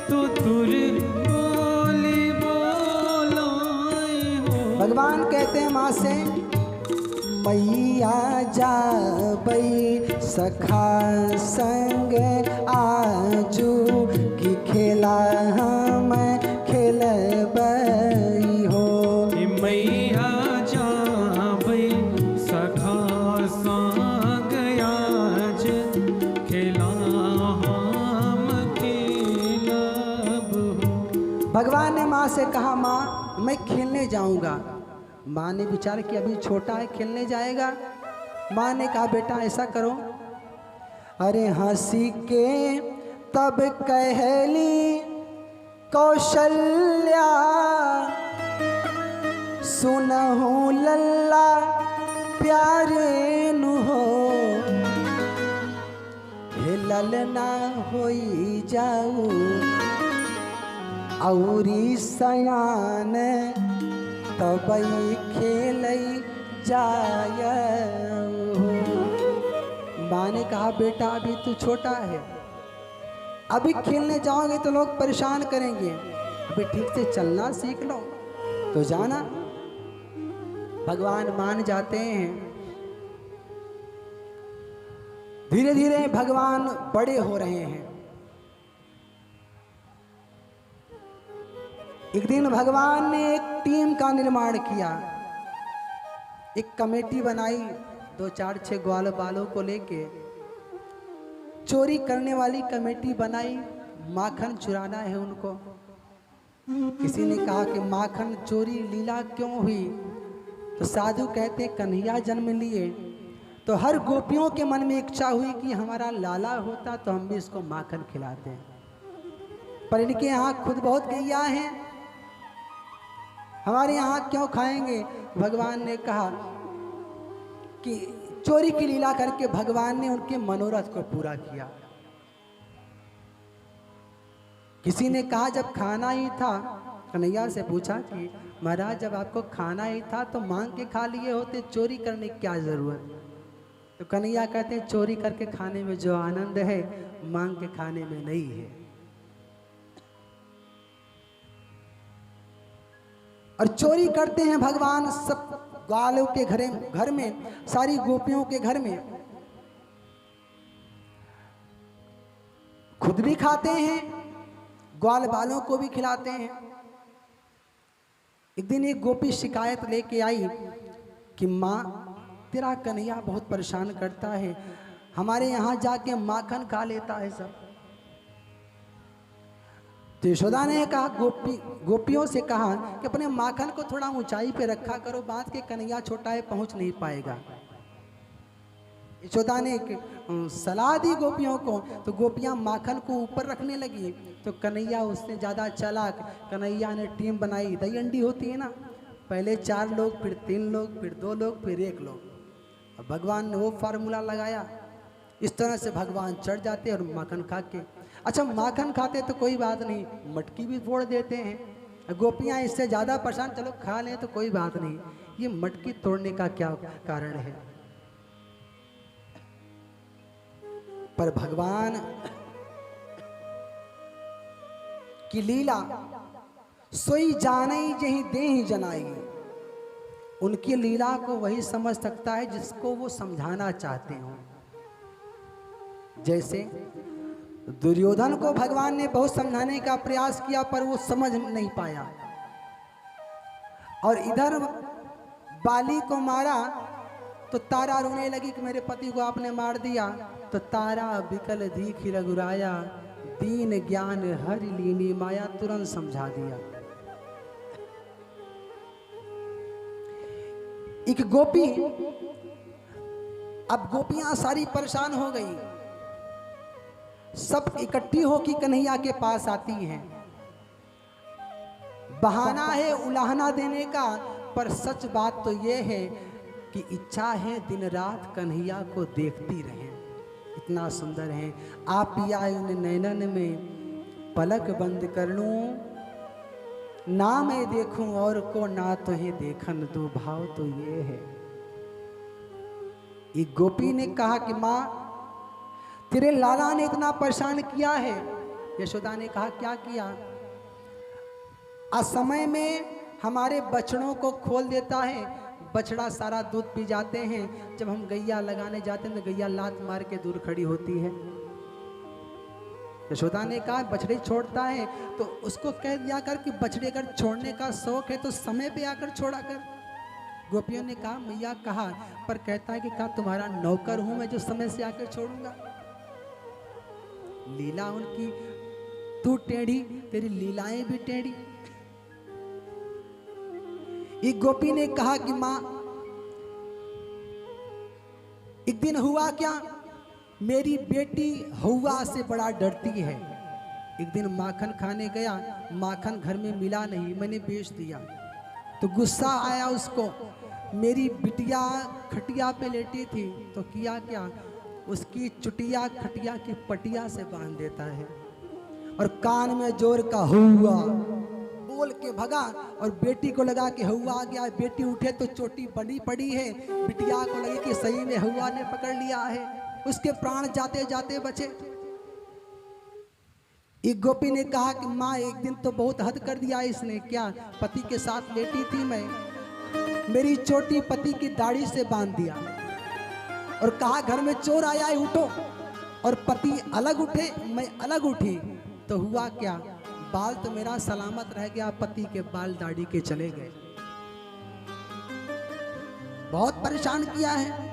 तो तुर बोली बोलाई हो। भगवान कहते हैं माँ से मैया जाबई सखा संग आजू की खेला हम खेलबई हो। मैया जाबई सखा संग आज खेला हम खेलब हो। भगवान ने माँ से कहा माँ मैं खेलने जाऊंगा। माँ ने विचार किया अभी छोटा है खेलने जाएगा। माँ ने कहा बेटा ऐसा करो। अरे हंसी के तब कहली कौशल्या सुनहु लल्ला प्यारे नु हो। हे ललना होई जाऊ औरी सयान तबई खेलई जाय हो। माँ ने कहा बेटा अभी तू छोटा है, अभी खेलने जाओगे तो लोग परेशान करेंगे, अभी ठीक से चलना सीख लो तो जाना। भगवान मान जाते हैं। धीरे धीरे भगवान बड़े हो रहे हैं। एक दिन भगवान ने एक टीम का निर्माण किया, एक कमेटी बनाई, 2 4 6 ग्वाल बालों को लेके चोरी करने वाली कमेटी बनाई। माखन चुराना है उनको। किसी ने कहा कि माखन चोरी लीला क्यों हुई? तो साधु कहते कन्हैया जन्म लिए तो हर गोपियों के मन में इच्छा हुई कि हमारा लाला होता तो हम भी इसको माखन खिलाते हैं, पर इनके यहाँ खुद बहुत गैया हैं, हमारे यहाँ क्यों खाएंगे? भगवान ने कहा कि चोरी की लीला करके भगवान ने उनके मनोरथ को पूरा किया। किसी ने कहा जब खाना ही था, कन्हैया से पूछा कि महाराज जब आपको खाना ही था तो मांग के खा लिए होते, चोरी करने की क्या जरूरत। तो कन्हैया कहते हैं चोरी करके खाने में जो आनंद है मांग के खाने में नहीं है। और चोरी करते हैं भगवान सब ग्वालों के घर में, सारी गोपियों के घर में, खुद भी खाते हैं, ग्वाल बालों को भी खिलाते हैं। एक दिन एक गोपी शिकायत लेके आई कि माँ तेरा कन्हैया बहुत परेशान करता है, हमारे यहाँ जाके माखन खा लेता है सब। तो यशोदा ने कहा गोपियों से कहा कि अपने माखन को थोड़ा ऊंचाई पे रखा करो, बात के कन्हैया छोटा है पहुंच नहीं पाएगा। यशोदा ने सलाह दी गोपियों को, तो गोपियां माखन को ऊपर रखने लगी। तो कन्हैया उससे ज़्यादा चालाक, कन्हैया ने टीम बनाई, दही अंडी होती है ना, पहले 4 लोग, फिर 3 लोग, फिर 2 लोग, फिर 1 लोग। अब भगवान ने वो फार्मूला लगाया, इस तरह से भगवान चढ़ जाते और माखन खा के, अच्छा माखन खाते तो कोई बात नहीं, मटकी भी फोड़ देते हैं। गोपियां इससे ज़्यादा परेशान, चलो खा लें तो कोई बात नहीं, ये मटकी तोड़ने का क्या कारण है। पर भगवान की लीला सोई जानई जही देहि जनाई, उनकी लीला को वही समझ सकता है जिसको वो समझाना चाहते हो। जैसे दुर्योधन को भगवान ने बहुत समझाने का प्रयास किया पर वो समझ नहीं पाया, और इधर बाली को मारा तो तारा रोने लगी कि मेरे पति को आपने मार दिया। तो तारा बिकल दीख रघुराया, दीन ज्ञान हरि लीनी माया, तुरंत समझा दिया। एक गोपी, अब गोपियां सारी परेशान हो गई, सब इकट्ठी होकर कन्हैया के पास आती हैं। बहाना है उलाहना देने का, पर सच बात तो ये है कि इच्छा है दिन रात कन्हैया को देखती रहें, इतना सुंदर है। आप पिया उन नैनन में पलक बंद कर लूं, ना मैं देखूं और को ना तो ही देखन दो, भाव तो ये है। एक गोपी ने कहा कि माँ तेरे लाला ने इतना परेशान किया है। यशोदा ने कहा क्या किया। असमय में हमारे बछड़ों को खोल देता है, बछड़ा सारा दूध पी जाते हैं, जब हम गैया लगाने जाते हैं तो गैया लात मार के दूर खड़ी होती है। यशोदा ने कहा बछड़े छोड़ता है तो उसको कह दिया कर कि बछड़े अगर छोड़ने का शौक है तो समय पे आकर छोड़ा कर। गोपियों ने कहा मैया कहा, पर कहता है कि कहा तुम्हारा नौकर हूं मैं जो समय से आकर छोड़ूंगा। लीला उनकी, तू टेढ़ी तेरी लीलाएं भी टेढ़ी। एक गोपी ने कहा कि मां एक दिन हुआ क्या, मेरी बेटी हवा से बड़ा डरती है। एक दिन माखन खाने गया, माखन घर में मिला नहीं, मैंने बेच दिया। तो गुस्सा आया उसको, मेरी बिटिया खटिया पे लेटी थी तो किया क्या, उसकी चुटिया खटिया की पटिया से बांध देता है और कान में जोर का हुआ बोल के भगा और बेटी को लगा कि हुआ आ गया। बेटी उठे तो चोटी बनी पड़ी है, बिटिया को लगे कि सही में हुआ ने पकड़ लिया है, उसके प्राण जाते जाते बचे। एक गोपी ने कहा कि माँ एक दिन तो बहुत हद कर दिया इसने। क्या, पति के साथ लेटी थी मैं, मेरी चोटी पति की दाढ़ी से बांध दिया और कहा घर में चोर आया है उठो, और पति अलग उठे मैं अलग उठी। तो हुआ क्या, बाल तो मेरा सलामत रह गया, पति के बाल दाढ़ी के चले गए। बहुत परेशान किया है।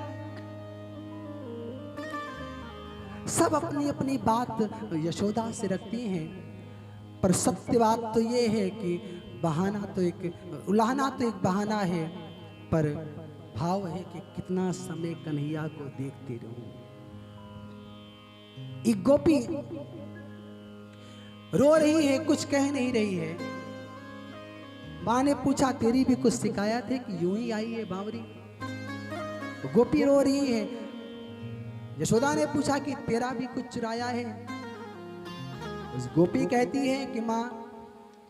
सब अपनी अपनी बात यशोदा से रखती हैं, पर सत्य बात तो ये है कि बहाना तो एक उलाहना तो एक बहाना है, पर भाव है कि कितना समय कन्हैया को देखती रहूं। एक गोपी रो रही है, कुछ कह नहीं रही है। मां ने पूछा तेरी भी कुछ शिकायत है कि यूं ही आई है बावरी। गोपी रो रही है। यशोदा ने पूछा कि तेरा भी कुछ चुराया है? उस गोपी कहती है कि माँ,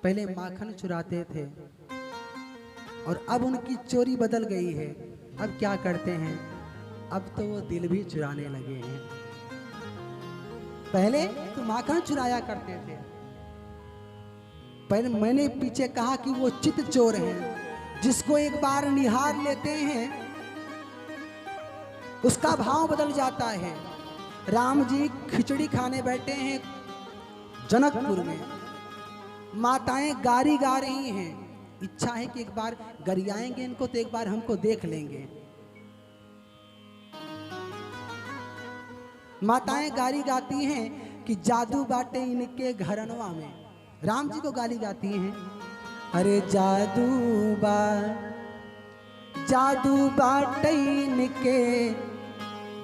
पहले माखन चुराते थे और अब उनकी चोरी बदल गई है। अब क्या करते हैं, अब तो वो दिल भी चुराने लगे हैं। पहले तो माखन चुराया करते थे, पहले मैंने पीछे कहा कि वो चित चोर हैं, जिसको एक बार निहार लेते हैं उसका भाव बदल जाता है। राम जी खिचड़ी खाने बैठे हैं जनकपुर में, माताएं गारी गा रही हैं, इच्छा है कि एक बार गरियाएंगे इनको तो एक बार हमको देख लेंगे। माताएं गाली गाती हैं कि जादू बाटे इनके घरनवा में। राम जी को गाली गाती हैं, अरे जादू बाटे इनके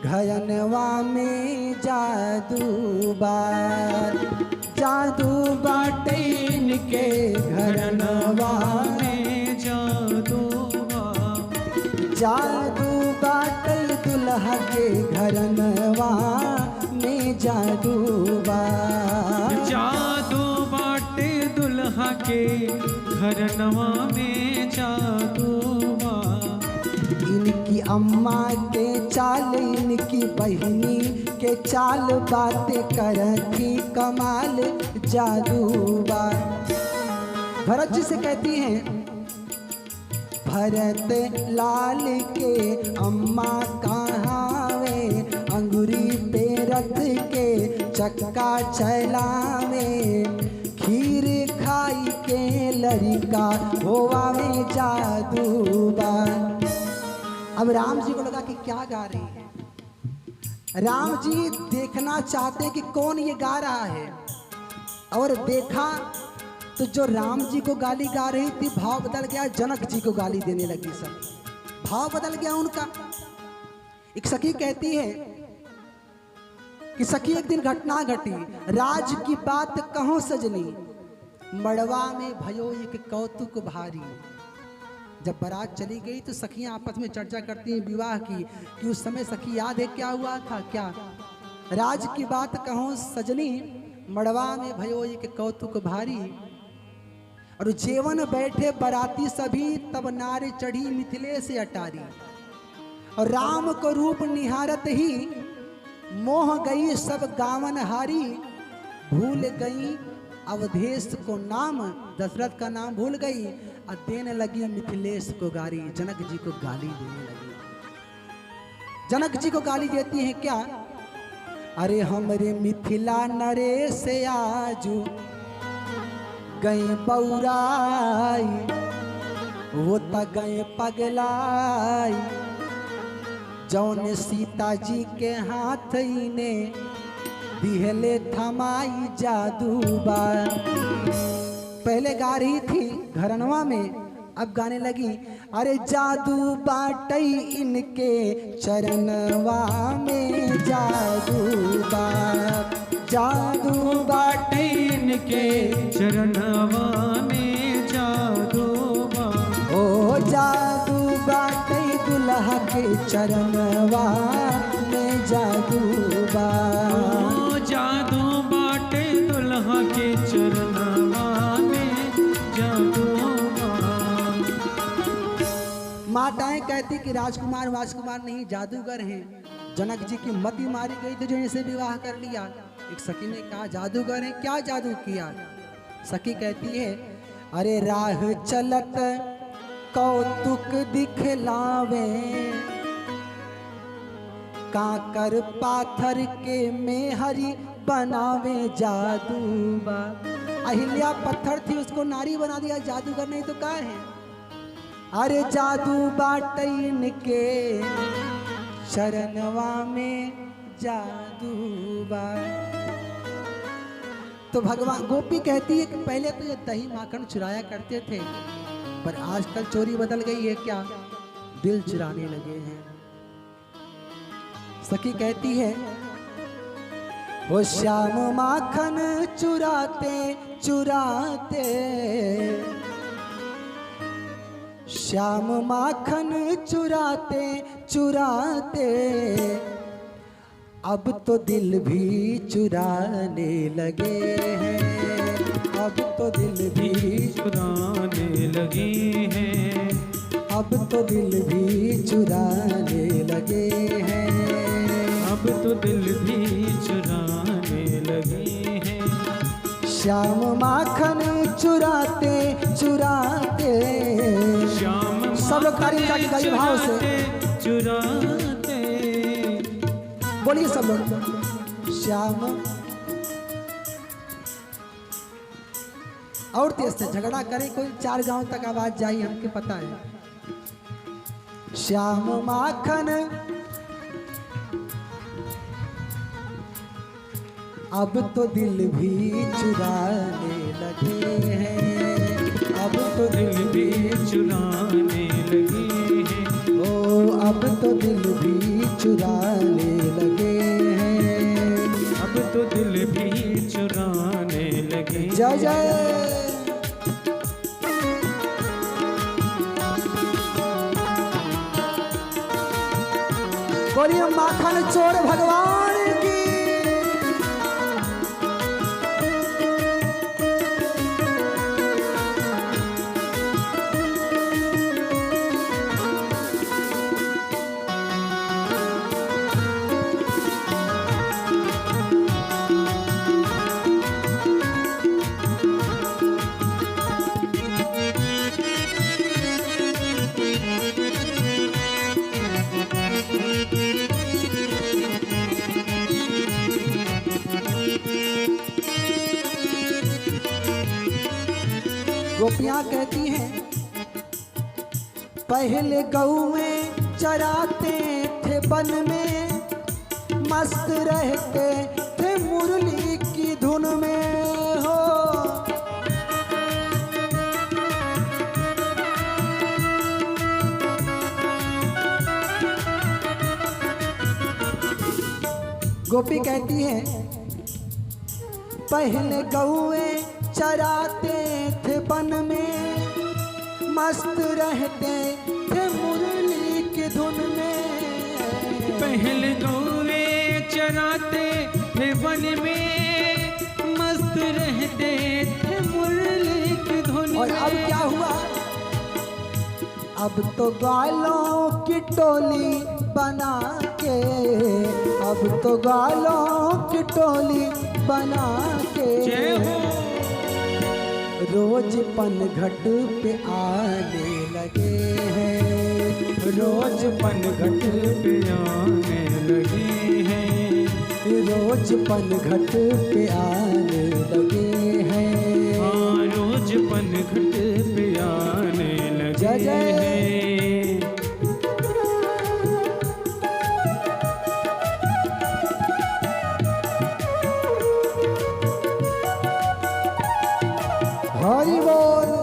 घरनवा में, जादू बाटे इनके घरनवा में, जादू बाटे दुल्हा के घरनवा में, जादू बाटे दुल्हा के घरनवा में, जादू। इनकी अम्मा के चाल, इनकी बहिनी के चाल, बातें करती कमाल, जादू। भरत जी से कहती हैं, भरत लाल के अम्मा कहाँ वे, अंगुरी पे रथ के चक्का चलावे, खीर खाई के लड़का होवा में, जादू। अब राम जी को लगा कि क्या गा रही है। राम जी देखना चाहते कि कौन ये गा रहा है, और देखा तो जो राम जी को गाली गा रही थी भाव बदल गया, जनक जी को गाली देने लगी। सब भाव बदल गया उनका। एक सखी कहती है कि सखी एक दिन घटना घटी, राज की बात कहो सजनी, मड़वा में भयो एक कौतुक भारी। जब बारात चली गई तो सखियां आपस में चर्चा करती हैं विवाह की, कि उस समय सखी याद है क्या हुआ था। क्या? राज की बात कहो सजनी, मड़वा में भयो एक कौतुक भारी। और जेवन बैठे बराती सभी, तब नारे चढ़ी मिथिले से अटारी। और राम को रूप निहारत ही, मोह गई सब गावन हारी। भूल गई अवधेश को नाम, दशरथ का नाम भूल गई, और देने लगी मिथिलेश को गाली। जनक जी को गाली देने लगी। जनक जी को गाली देती है क्या? अरे हमरे मिथिला नरेश आजू गए बौराई, वो त गए पगलाई, जौन सीता जी के हाथ इने दिहले थमाई, जादू। पहले गा रही थी घरनवा में, अब गाने लगी, अरे जादू बाटई इनके चरणवा में, जादू। जादू बाटई इनके चरणवा में, जादू। ओ जादू बाटई दुल्हा के चरणवा में, जादू। ओ जादू बाटे दुल्हा के चरणवा में, जादू। माताएं कहती कि राजकुमार नहीं जादूगर हैं। जनक जी की मति मारी गई थी जो इनसे विवाह कर लिया। एक सखी ने कहा जादूगर हैं, क्या जादू किया? सखी कहती है, अरे राह चलत कौतुक दिखलावे, काकर पाथर के मेहरी बनावे, जादू। अहिल्या पत्थर थी, उसको नारी बना दिया, जादूगर नहीं तो क्या है? अरे जादू बाटइन के शरणवा में, जादू। तो भगवान गोपी कहती है कि पहले तो ये दही माखन चुराया करते थे, पर आजकल चोरी बदल गई है। क्या? दिल चुराने लगे हैं। सखी कहती है, वो श्याम माखन चुराते चुराते श्याम माखन चुराते चुराते अब तो दिल भी चुराने लगे हैं, अब तो दिल भी चुराने लगे हैं, अब तो दिल भी चुराने लगे हैं, अब तो दिल भी चुराने लगे हैं। श्याम माखन चुराते चुराते, श्याम सब लोग तारीफ का गई भाव से चुराते, बोलिए सब लोग। श्याम और तेज से झगड़ा करे कोई 4 गांव तक आवाज जाई, हमके पता है। श्याम माखन अब तो दिल भी चुराने लगे हैं, अब तो दिल भी चुराने लगे हैं, ओ अब तो दिल भी चुराने लगे हैं, अब तो दिल भी चुराने लगे। जय जय। बोलिए माखन चोर भगवान की। गोपियां कहती हैं पहले गऊ में चराते थे वन में, मस्त रहते थे मुरली की धुन में हो। गोपी कहती है पहले गौए चराते थे वन में, मस्त रहते थे मुरली की धुन में। पहले गौवे चराते थे वन में, मस्त रहते थे मुरली की धुन और अब क्या हुआ, अब तो ग्वालों की टोली बना के, अब तो ग्वालों की टोली बना के रोज पनघट पे आने लगे हैं, रोज पनघट पे आने लगे हैं, रोज पनघट पे आने लगे हैं, हाँ रोज पनघट पे आने लगे जय जय। हैं। हरि बोल।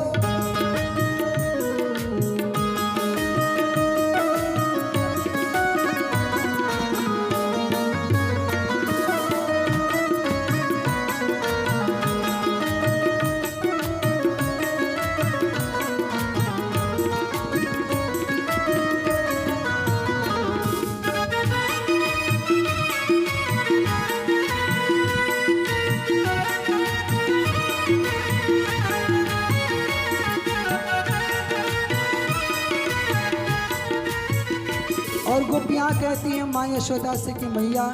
और गोपियां कहती हैं माँ यशोदा से कि मैया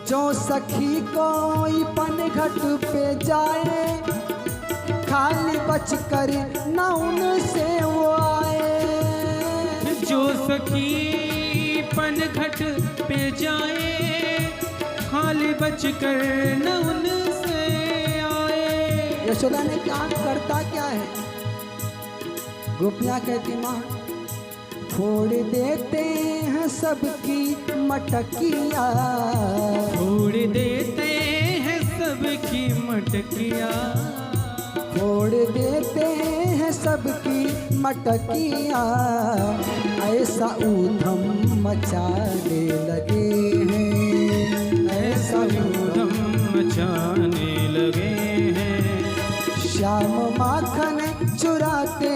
जो सखी कोई पनघट पे जाए, खाली बच कर न उनसे वो आए। जो सखी पनघट पे जाए, खाली बच कर न उनसे आए। यशोदा ने क्या करता क्या है, गोपियां कहती माँ फोड़ देते हैं सबकी मटकिया, फोड़ देते हैं सबकी मटकिया, फोड़ देते हैं सबकी मटकिया, ऐसा ऊधम मचाने लगे हैं, ऐसा ऊधम मचाने लगे हैं। श्याम माखन चुराते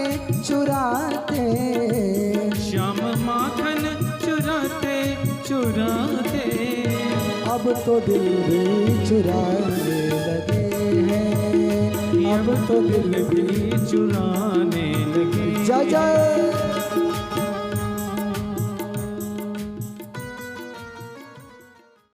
चुराते, अब तो दिल भी चुराने लगे हैं, अब तो दिल भी चुराने लगे। जय जय